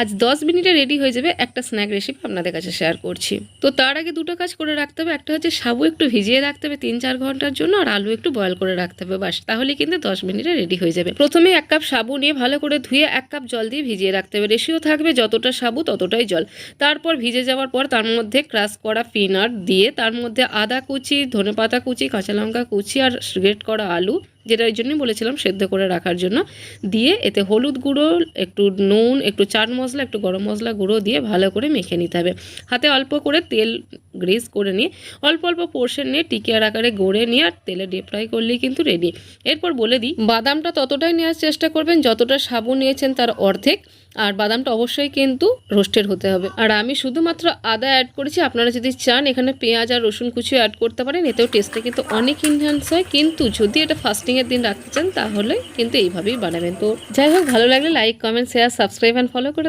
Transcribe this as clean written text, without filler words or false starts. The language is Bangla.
আজ 10 মিনিটে রেডি হয়ে যাবে একটা স্ন্যাক রেসিপি আপনাদের কাছে শেয়ার করছি। তো তার আগে দুটো কাজ করে রাখতে হবে। একটা হচ্ছে সাবু একটু ভিজিয়ে রাখতে হবে 3-4 ঘন্টার জন্য, আর আলু একটু বয়েল করে রাখতে হবে। বাস, তাহলে কিন্তু 10 মিনিটে রেডি হয়ে যাবে। প্রথমে 1 কাপ সাবু নিয়ে ভালো করে ধুয়ে 1 কাপ জল দিয়ে ভিজিয়ে রাখতে হবে। রেশিও থাকবে যতটা সাবু ততটাই জল। তারপর ভিজে যাওয়ার পর তার মধ্যে ক্রাশ করা পিনাট দিয়ে, তার মধ্যে আদা কুচি, ধনেপাতা কুচি, কাঁচা লঙ্কা কুচি আর গ্রেট করা আলু, যেটা ওই জন্যই বলেছিলাম সেদ্ধ করে রাখার জন্য, দিয়ে এতে হলুদ গুঁড়ো, একটু নুন, একটু চাট মশলা, একটু গরম মশলা গুঁড়ো দিয়ে ভালো করে মেখে নিতে হবে। হাতে অল্প করে তেল গ্রিস করে নিয়ে অল্প অল্প পোর্শন নিয়ে টিকিয়ার আকারে গড়ে নিয়ে আর তেলে ডিপ ফ্রাই করলেই কিন্তু রেডি। এরপর বলে দিই, বাদামটা ততটাই নেওয়ার চেষ্টা করবেন যতটা সাবু নিয়েছেন তার অর্ধেক, আর বাদামটা অবশ্যই কিন্তু রোস্টেড হতে হবে। আর আমি শুধুমাত্র আদা অ্যাড করেছি, আপনারা যদি চান এখানে পেঁয়াজ আর রসুন কুচিও অ্যাড করতে পারেন, এতেও টেস্টে কিন্তু অনেক ইনহ্যান্স হয়। কিন্তু যদি এটা ফাস্টিংয়ের দিন রাখতে চান তাহলে কিন্তু এইভাবেই বানাবেন। তো যাই হোক, ভালো লাগলে like, comment, share, subscribe and follow করে